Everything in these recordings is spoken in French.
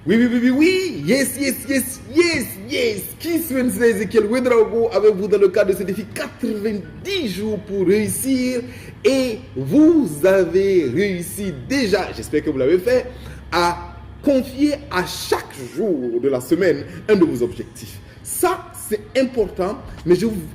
Oui. Yes. Kiss Wednesday, Ezekiel Ouedraogo avec vous dans le cadre de ce défi 90 jours pour réussir. Et vous avez réussi déjà, j'espère que vous l'avez fait, à confier à chaque jour de la semaine un de vos objectifs. Ça, c'est important, mais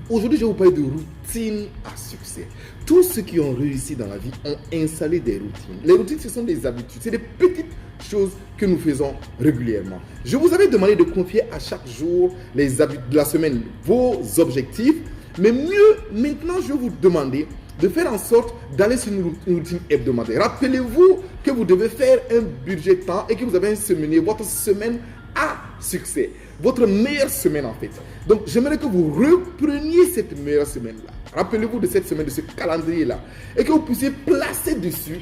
aujourd'hui, je vais vous parler de routine à succès. Tous ceux qui ont réussi dans la vie ont installé des routines. Les routines, ce sont des habitudes, c'est des petites choses que nous faisons régulièrement. Je vous avais demandé de confier à chaque jour les habitudes de la semaine vos objectifs, mais mieux, maintenant, je vais vous demander de faire en sorte d'aller sur une routine hebdomadaire. Rappelez-vous que vous devez faire un budget temps et que vous avez un semainier, votre semaine à succès. Votre meilleure semaine en fait. Donc j'aimerais que vous repreniez cette meilleure semaine-là. Rappelez-vous de cette semaine, de ce calendrier-là. Et que vous puissiez placer dessus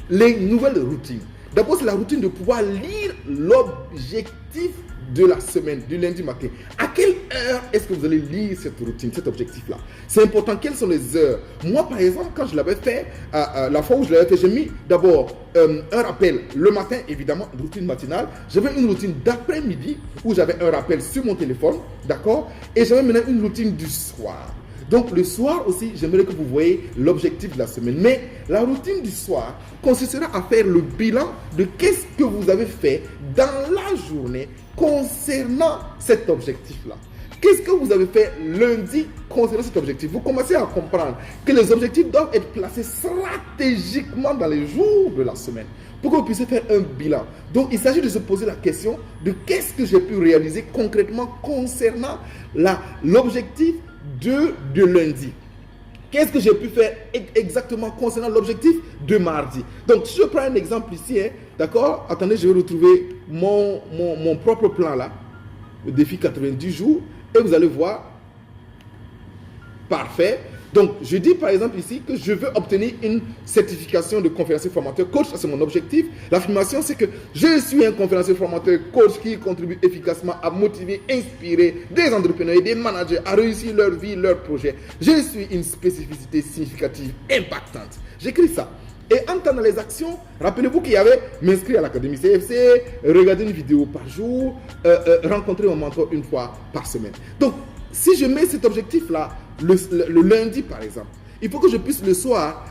les nouvelles routines. D'abord, c'est la routine de pouvoir lire l'objectif de la semaine, du lundi matin. À quelle heure est-ce que vous allez lire cette routine, cet objectif-là? C'est important. Quelles sont les heures? Moi, par exemple, quand je l'avais fait, la fois où je l'avais fait, j'ai mis d'abord un rappel le matin, évidemment, une routine matinale. J'avais une routine d'après-midi où j'avais un rappel sur mon téléphone, d'accord? Et j'avais maintenant une routine du soir. Donc le soir aussi, j'aimerais que vous voyez l'objectif de la semaine. Mais la routine du soir consistera à faire le bilan de qu'est-ce que vous avez fait dans la journée concernant cet objectif-là. Qu'est-ce que vous avez fait lundi concernant cet objectif? Vous commencez à comprendre que les objectifs doivent être placés stratégiquement dans les jours de la semaine pour que vous puissiez faire un bilan. Donc, il s'agit de se poser la question de qu'est-ce que j'ai pu réaliser concrètement concernant l'objectif de lundi. Qu'est-ce que j'ai pu faire exactement concernant l'objectif de mardi? Donc, si je prends un exemple ici, d'accord? Attendez, je vais retrouver mon propre plan là, le défi 90 jours, et vous allez voir. Parfait. Donc, je dis par exemple ici que je veux obtenir une certification de conférencier formateur coach. Ça, c'est mon objectif. L'affirmation, c'est que je suis un conférencier formateur coach qui contribue efficacement à motiver, inspirer des entrepreneurs et des managers à réussir leur vie, leurs projets. Je suis une spécificité significative, impactante. J'écris ça. Et en temps dans les actions, rappelez-vous qu'il y avait m'inscrire à l'Académie CFC, regarder une vidéo par jour, rencontrer mon mentor une fois par semaine. Donc, si je mets cet objectif-là, le lundi par exemple, il faut que je puisse le soir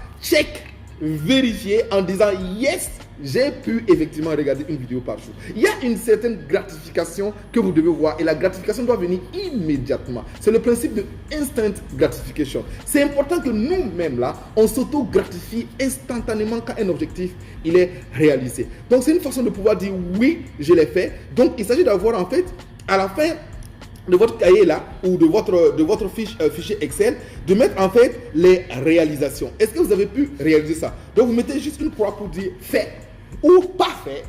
vérifier en disant yes, j'ai pu effectivement regarder une vidéo par jour. Il y a une certaine gratification que vous devez voir et la gratification doit venir immédiatement. C'est le principe de instant gratification. C'est important que nous-mêmes là, on s'auto-gratifie instantanément quand un objectif il est réalisé. Donc c'est une façon de pouvoir dire oui, je l'ai fait. Donc il s'agit d'avoir en fait à la fin de votre cahier là ou de votre fichier Excel, de mettre en fait les réalisations. Est-ce que vous avez pu réaliser ça? Donc vous mettez juste une croix pour dire fait ou pas fait,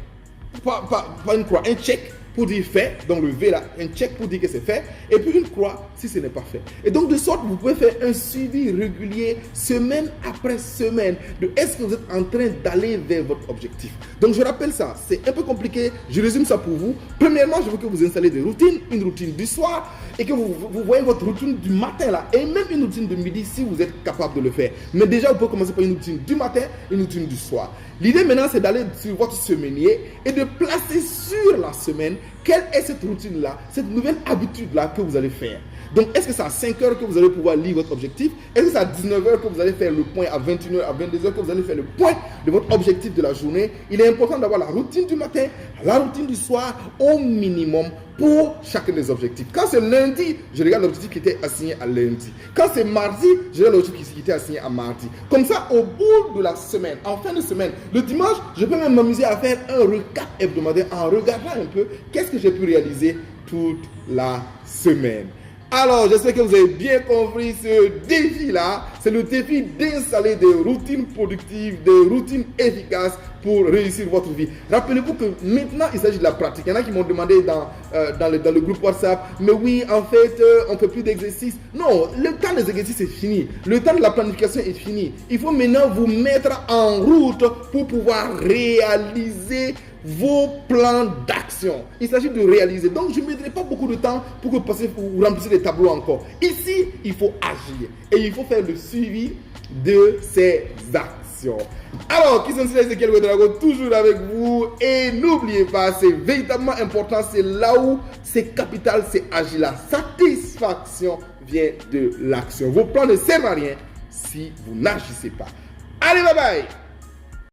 pas une croix, un check pour dire fait, donc le V là, un check pour dire que c'est fait, et puis une croix si ce n'est pas fait. Et donc de sorte vous pouvez faire un suivi régulier, semaine après semaine, de est-ce que vous êtes en train d'aller vers votre objectif. Donc je rappelle ça, c'est un peu compliqué, je résume ça pour vous. Premièrement, je veux que vous installez des routines, une routine du soir, et que vous voyez votre routine du matin là, et même une routine de midi si vous êtes capable de le faire. Mais déjà, vous pouvez commencer par une routine du matin, une routine du soir. L'idée maintenant, c'est d'aller sur votre semainier et de placer sur la semaine quelle est cette routine-là, cette nouvelle habitude-là que vous allez faire. Donc, est-ce que c'est à 5 heures que vous allez pouvoir lire votre objectif? Est-ce que c'est à 19 heures que vous allez faire le point, à 21 heures, à 22 heures que vous allez faire le point de votre objectif de la journée? Il est important d'avoir la routine du matin, la routine du soir au minimum pour chacun des objectifs. Quand c'est lundi, je regarde l'objectif qui était assigné à lundi. Quand c'est mardi, je regarde l'objectif qui était assigné à mardi. Comme ça, au bout de la semaine, en fin de semaine, le dimanche, je peux même m'amuser à faire un recap hebdomadaire en regardant un peu qu'est-ce que j'ai pu réaliser toute la semaine. Alors, j'espère que vous avez bien compris ce défi-là. C'est le défi d'installer des routines productives, des routines efficaces pour réussir votre vie. Rappelez-vous que maintenant, il s'agit de la pratique. Il y en a qui m'ont demandé dans le groupe WhatsApp, mais oui, en fait, on ne fait plus d'exercices. Non, le temps des exercices est fini. Le temps de la planification est fini. Il faut maintenant vous mettre en route pour pouvoir réaliser vos plans d'action. Il s'agit de réaliser. Donc, je ne mettrai pas beaucoup de temps pour que vous remplissiez les tableaux encore. Ici, il faut agir. Et il faut faire le suivi de ces actions. l'action. Alors, qui sont ces Ezekiel Ouedraogo, toujours avec vous. Et n'oubliez pas, c'est véritablement important, c'est là où c'est capital, c'est agir. La satisfaction vient de l'action. Vos plans ne servent à rien si vous n'agissez pas. Allez, bye bye!